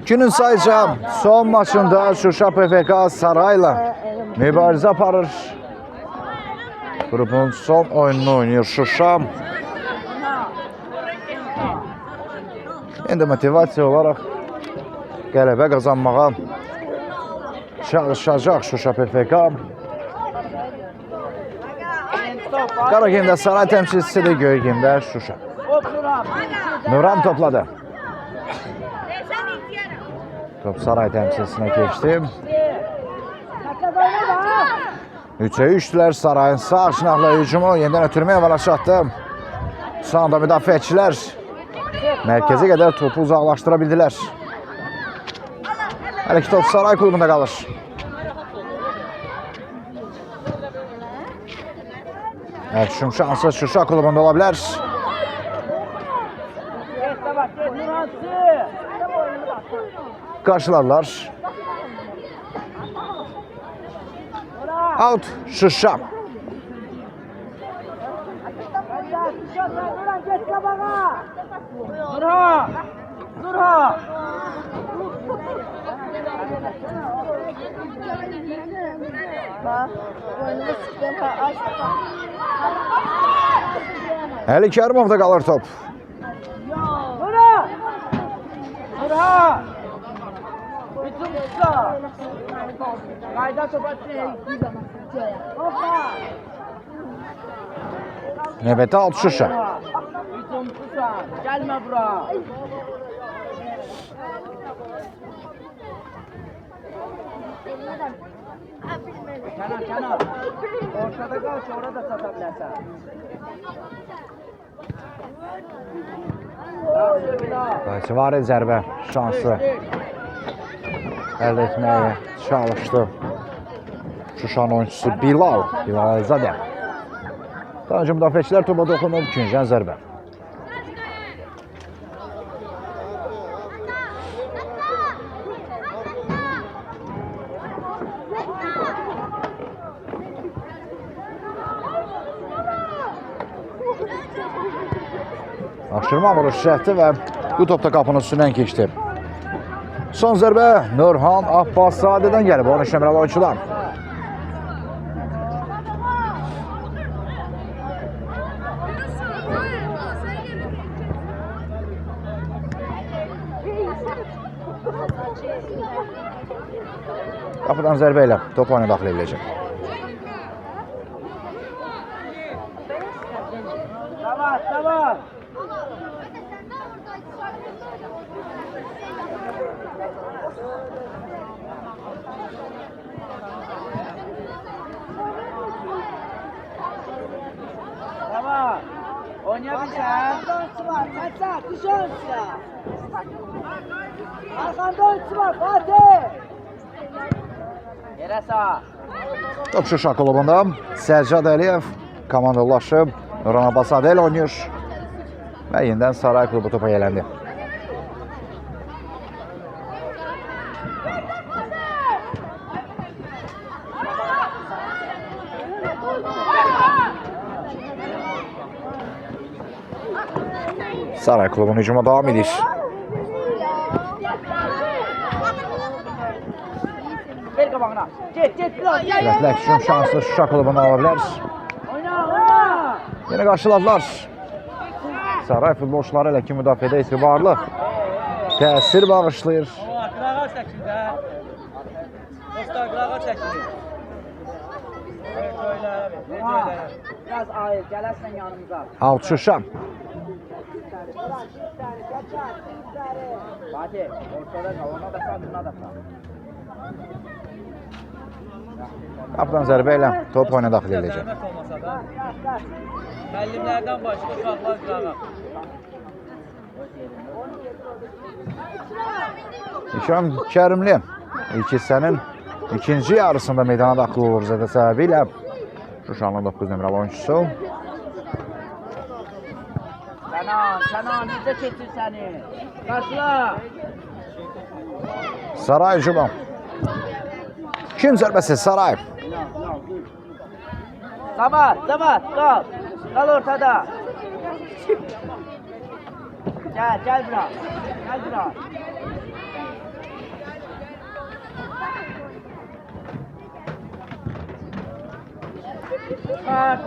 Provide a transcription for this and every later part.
Günün sayıca son maçında Şuşa PFK Sarayla mübarizə aparır. Grubun son oyununu oynayır Şuşa. İndi motivasiya olaraq qələbə qazanmağa çalışacaq Şuşa PFK. Qara geyimdə Saray təmsilçisidir, göy geyimdə Şuşa. Nuran topladı. Top Saray təmsilçisinə keçdi. 3'e 3'lər Sarayın sağ şınaqla hücumu yenidən ötürməyə valaşatdı. Şu anda müdafiəçilər mərkəzə qədər topu uzaqlaşdıra bildilər. Hələ ki top Saray klubunda qalır. Hücum şansı Şuşa klubunda ola bilər. Qarşıladılar. Out Şuşa. Ali Kərimov'da qalır top. Növbəti alt Şuşa. Gəlmə bura. Kenar. Ortada qal, sonra da sata bilərsən. Var zərbə şansı əldə etməyə çalışdı. Şuşanın oyuncusu Bilal Əlizadə. Daha önce müdafiəçilər topa toxunub, ikinciden zərbə. Aşırma vuruş şəhti və bu topda qapının üstündən keçdi. Son zərbə Nurhan Abbaszadedən gəlib, 13 nömrəli oyuncudan. Qapıdan zərbə ilə top oyuna daxil ediləcək. Tamam. Oynayabilirsən. Kaçak, düşüyorsun. Arkanda oyuncu var, Fatih. Yerə sağ. Top Şuşa klubunda Sərcad Əliyev komandalaşıb Nurhan Abbaszadə ilə oynayır və yenidən Saray klubu topa yələndi. Saray klubunun hücuma devam edir. Ver qabağına. Get. Sürətlə hücum şansı Şuşa klubunda ala bilər. Oyna. Yine qarşıladılar. Saray futbolçuları ilə ki müdafiədə etibarlı təsir bağışlayır. Qırağa çəkil də. Dostlar qırağa çəkil. Biraz ayır, gələrsən yanımıza. Alt Şuşa. Fatih, ortada qal, ona da sal, buna da sal. Qapıdan zərbə ilə top oyuna daxil edəcək. Müəllimlərdən başqa uşaqlar qırağa. İkram Kərimli ilk hissənin ikinci yarısında meydana daxil olur zədə səbəbi ilə Şuşanın 9 nömrəli oyuncusu. Kənan, necə keçir səni? Qarşıla! Saray hücumu. Kim zərbəsi Saray? Samat, qal. Qal ortada. Gəl bura. Kart.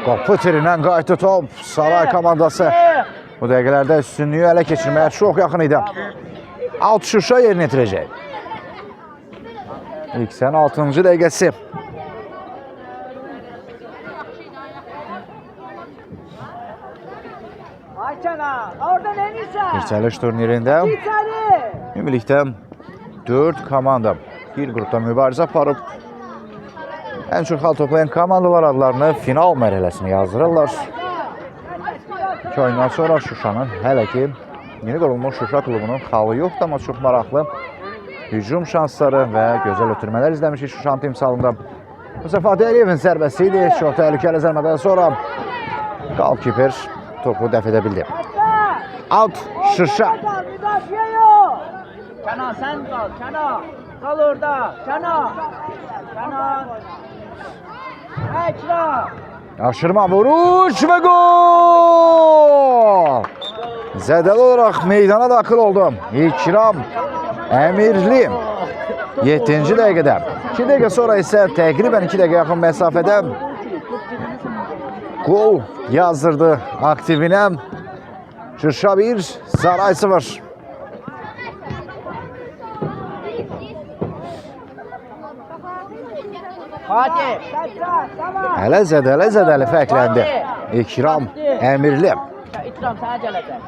Qapı tirindən qayıtdı top. Saray komandası bu dəqiqələrdə üstünlüyü ələ keçirməyə çox yaxın idi. Alt Şuşa yerinə yetirəcək. İlk 6-cı dəqiqəsi. Ay Kenan, orada neymişsən? Yüksəliş turnirində İçeri. ümumilikdə 4 komanda bir qrupda mübarizə aparıb. Ən çox xal toplayan komandalar adlarını final mərhələsinə yazdırırlar. 2 oyundan sonra Şuşanın hələ ki yeni qurulmuş Şuşa klubunun xalı yoxdur, amma çox maraqlı hücum şansları və gözəl ötürmələr izləmişik Şuşanın timsalında. Musa Fatih Əliyevin zərbəsi idi. Çox təhlükəli zərbədən sonra qalkiper topu dəf edə bildi. Out Şuşa. Müdafiə yox. Kenan sen kal. Kenan. Kal orada. Kenan. Kenan. Ekrem. Aşırma vuruş ve gol! Zədəli olaraq meydana daxil oldu. İkram Əmirli 7-ci dəqiqədə. 2 dəqiqə sonra isə təqribən 2 dəqiqə yaxın məsafədə gol yazdırdı aktivinə. Şuşa 1, Saray 0. Fatih. Hələ zədəli fərqləndi. İkram Əmirli. İkram sana gələcək.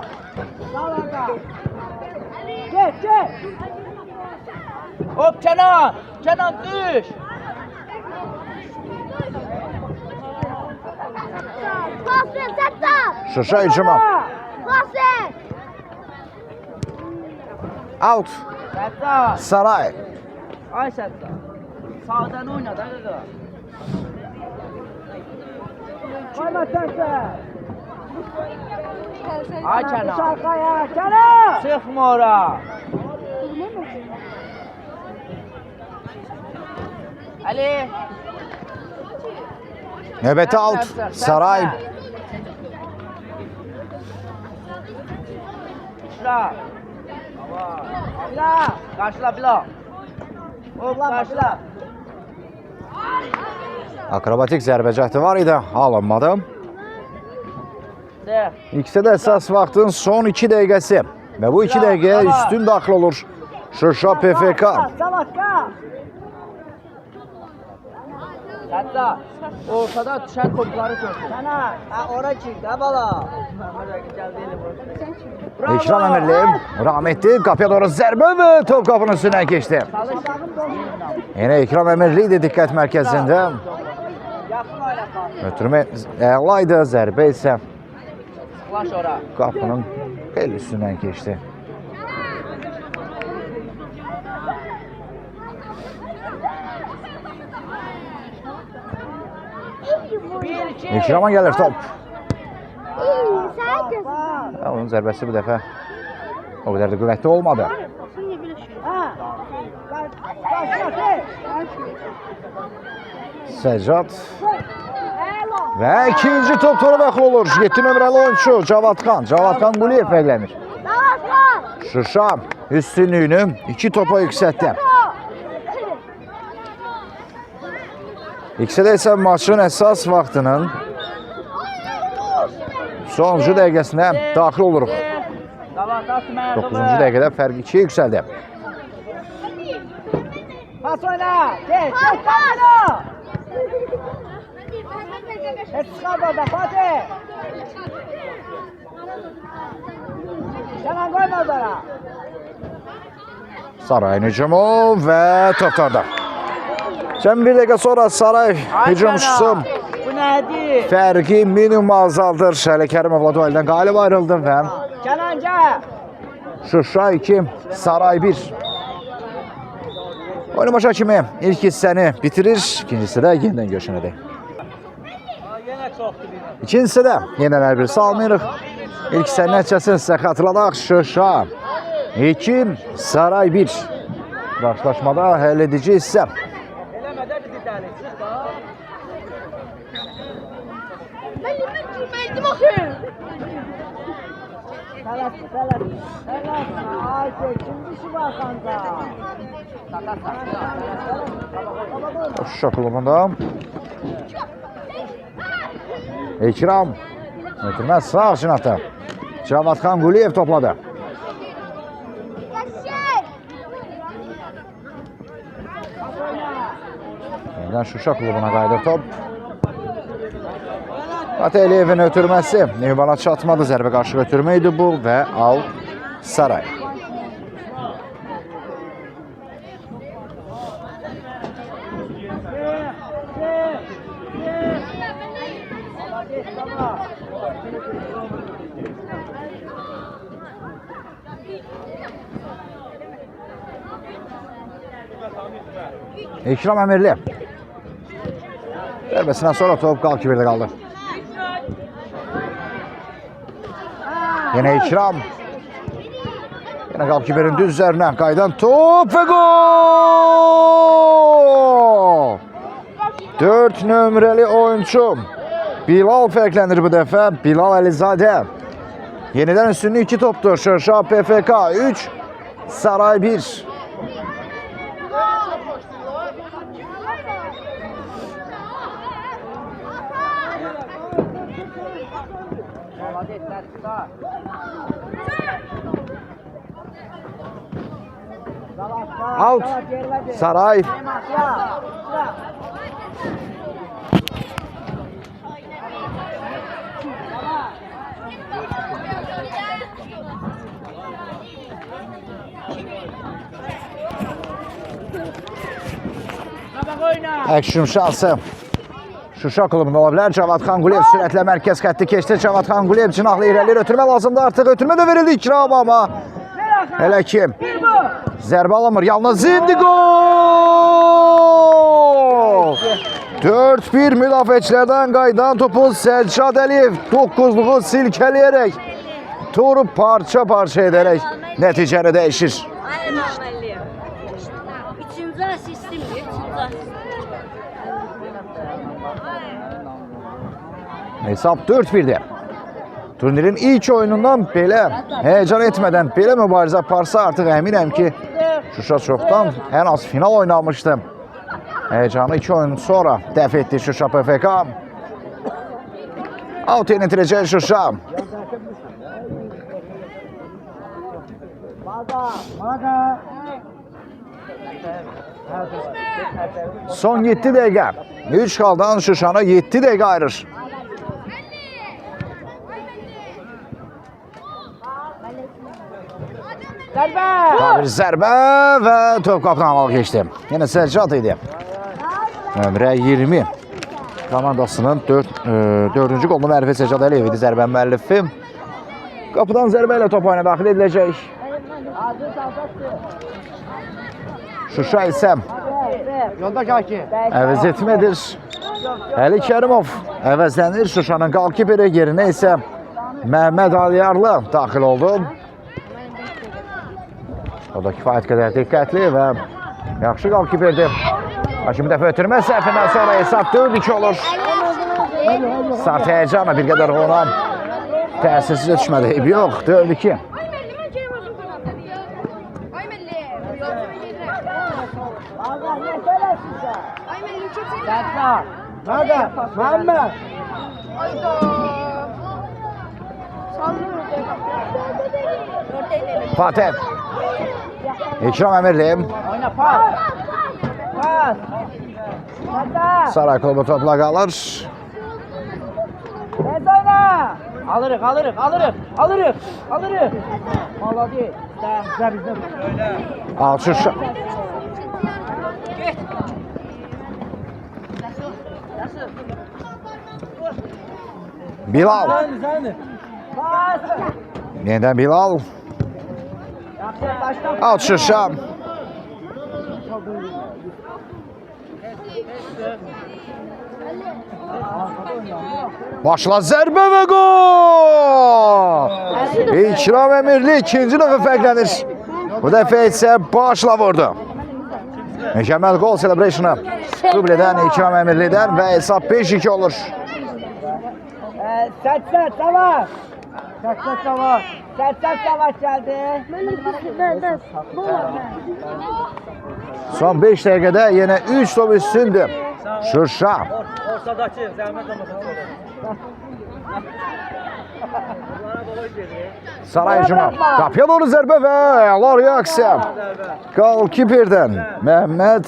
Get, get. Hop Kenan. Kenan düş. Passer, Setta! Şuşa hücuma. Passer! Out. Setta. Saray. Ay Setta. Sağdan oyna da qaqa. Koyma Setta. Ay Kenan. Şarkaya Kenan. Sıxma ora. Ali. Növbəti out. Saray. Şura. Bila. Qarşıla Bila. Hop qarşıla. Akrobatik zərbə cəhdi var idi. Alınmadı. De. İkisi də əsas vaxtın son 2 dəqiqəsi. Və bu 2 dəqiqəyə üstün daxil olur Şuşa PFK. Savatka. Hatta ortada düşən topları görsün. Sana, ora çık, ha bala. İkram Əmirli rahmetli qapıya doğru zərbə və top qapının üstündən keçdi. Yenə İkram Əmirli idi diqqət mərkəzində. Ötürmə əla idi, zərbə isə Flash ora. qapının xeyli üstündən keçdi. Bir, iki. İkrama gəlir top. İyi, sen gözün. Onun zərbəsi bu dəfə o qədər də qüvvətli olmadı. Ha. Başla. Səcad və ikinci top tora daxil olur. 7 nömrəli oyunçu Cavadxan. Cavadxan Quliyev fərqlənir. Şuşa üstünlüyünü 2 topa yüksəltdi. İkisi də isə maçın əsas vaxtının sonuncu dəqiqəsinə daxil oluruq. 9-cu dəqiqədə fərq 2-yə yüksəldi. Pas oyna. Geç, Kamilo. Et çıxar orada Fatih. Kenan koymaz ora. Sarayın hücumu və top torda. Cəmi 1 dəqiqə sonra Saray hücumçusu Bu nədir? fərqi minimum azaldır. Şəli Kərimov dueldən qalib ayrıldı və Kenan gəl. Şuşa 2, Saray 1. Oyun başa kimi ilk hissəni bitirir, ikincisi də yenidən görüşənədir. Yenə çoxdur bir. İkincisi də yenidən hər bir salmayırıq. İlk hissənin nəticəsini sizə xatırladaq. Şuşa 2, Saray 1. Qarşılaşmada həll edici hissə. Eləmədə bizi dəli. Çıx da. Ben yemek yemeydim bakayım. Ayşe şimdi şu bakanda. Şuşa klubunda. İkram. Ötürmez sağ şınatı. Cavatxan Quliyev topladı. Kaçış. Yeniden Şuşa klubuna qayıdır top. Ateliyevin ötürməsi Neyvana çatmadı. Zərbə qarşı götürmə idi bu və Al Saray. İkram Əmirli. Zərbəsindən sonra top qalkibirdə qaldı. Yine İkram. Yine qalkibirin düz üzərinə qaydan top və gol! 4 nömrəli oyuncu Bilal fərqlənir bu dəfə. Bilal Əlizadə. Yenidən üstünlük 2 topdur. Şırşa PFK 3, Saray 1. Out. Saray. Action şansı. Şuşa klubunda ola bilər. Cavatxan Quliyev sürətlə mərkəz xətti keçdi. Cavatxan Quliyev cinahlı irəlir. Ötürmə lazımdı artıq. Ötürmə də verildi İkram ama. Hələ ki. Zərbə alınmır. Yalnız indi gol! 4-1 müdafiəçilərdən qaydan topu Səccad Əliyev 9'luğu silkələyərək toru parça-parça edərək nəticəni dəyişir. Ay Məhəlli. Üçüncü asistim, üçüncü asistim. Hesab 4-1'dir. Turnirin ilk oyunundan belə heyecan etmədən belə mübarizə aparsa artıq əminəm ki Şuşa çoxdan ən az final oynamışdı. Heyecanı 2 oyun sonra dəf etdi Şuşa PFK. Out yenitirəcək Şuşa. Son 7 dəqiqə. 3 qaldan Şuşanı 7 dəqiqə ayırır. Bir zərbə və top qapıdan havalı keçdi. Yenə Səccad idi. Nömrə 20 komandasının 4-cü qolunu müəllifi Səccad Əliyev idi zərbə müəllifi. Qapıdan zərbə ilə top oyuna daxil ediləcək. Şuşa isə əvəz etmədir. Əli Kərimov əvəzlənir. Şuşanın qalkibiri yerinə isə Məhməd Aliyarlı daxil oldu. O da kifayət qədər diqqətli və yaxşı qalkibirdi. Lakin bir dəfə ötürmə səhvindən sonra hesab 4-2 olur. Start həyəcanla bir qədər ona təsirsiz ötüşmədi. Eybi yox, 4-2. Məhəmməd. Fatih. İkram Əmirli. Oyna pas. Pas. Saray klubu topla qalır. Tez oyna. Alırıq. Maladı. Bizdə. Al Şuşa. Bilal. Pas. Yeniden Bilal. Al Şuşa. Başla zərbə və gol! İkram Əmirli ikinci dəfə fərqlənir. Bu dəfə isə başla vurdu. Mükəmməl gol celebration'ı dubledən İkram Əmirlidən və hesab 5-2 olur. Sət, tamam. Çək Savaş. Çək Savaş gəldi. Son 5 dəqiqədə yenə 3 top üstündür. Şuşa. Ortadakı zəhmət olmasa. Saray hücumu. Qapıya doğru zərbə və əla reaksiya. Golkiperdən Məhəmməd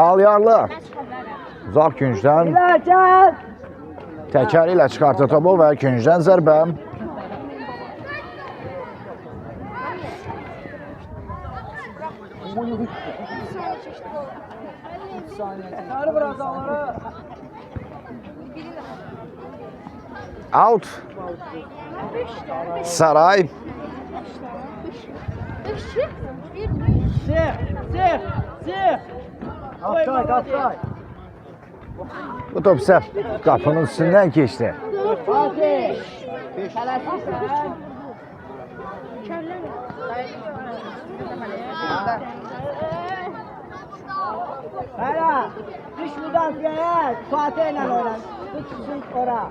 Alyarlı. Uzaq küncdən təkəri ilə çıxartdı topu və küncdən zərbə. Out. Saray. Sır. Qapsay. Bu top isə qapının üstündən keçdi. Fatih. Tələsirsən. Hələ, düş müdafiəyə, Fatih ilə oynan. Düşsün ora.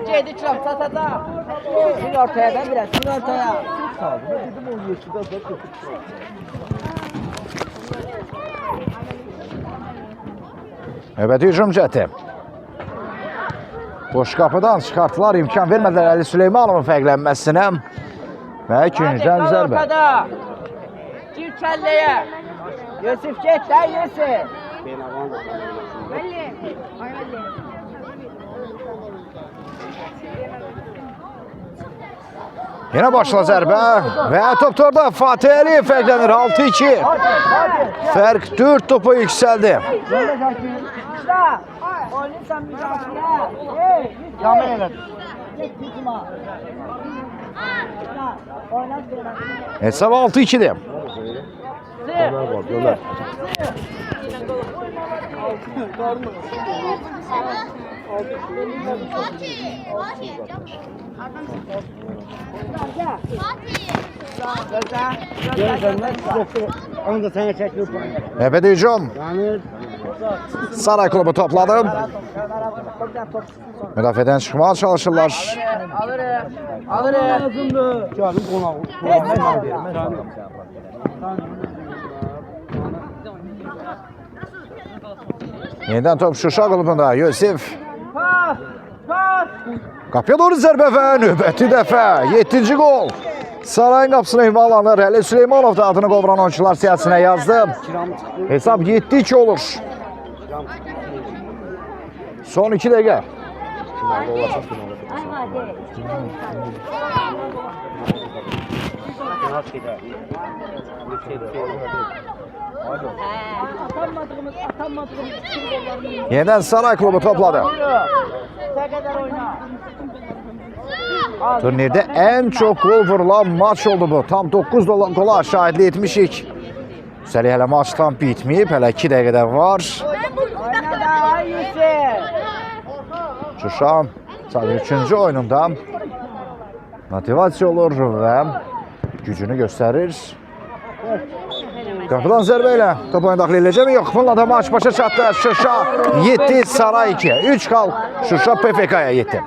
Ged, içirəm, çatata. Sil ortaya da biraz, sil ortaya. Növbəti hücum cəhdi. Boş qapıdan çıxartdılar, imkan vermədilər Əli Süleymanovun fərqlənməsinə. Və küncdən zərbə. Gir kəlləyə. Yusuf get də Yusuf. Yenə başla zərbə və top orada Fatih Əliyev fərqlənir 6-2. Fərq 4 topa yüksəldi. Oynayırsan müdafiə. Yaman elədir. Get hücuma. Oynat belə. Hesab 6-2'dir. Onu da sana çekip Növbəti hücum. Saray klubu topladı. Müdafiədən çıxmağa çalışırlar. Alırım. Canım qonağı. Yenidən top Şuşa klubunda. Yusif. Pas. Qapıya doğru zərbə və növbəti dəfə 7-ci gol. Sarayın qapısına ünvanlanır. Əli Süleymanov da adını qovuran oyuncular siyahısına yazdı. Hesab 7-2 olur. Son 2 dəqiqə. Yenidən Saray klubu topladı. Turnirdə ən çox gol vurulan maç oldu bu. Tam 9 gola şahidlik etmişik. Üstəlik hələ maç tam bitməyib. Hələ 2 dəqiqədə var. Şuşa sadəcə 3-cü oyununda motivasiya olur və gücünü göstərir. Qapıdan zərbə ilə top oyuna daxil edəcəkmi? Yox, bununla da maç başa çatdı. Şuşa 7, Saray 2. 3 qal Şuşa PFK-ya 7.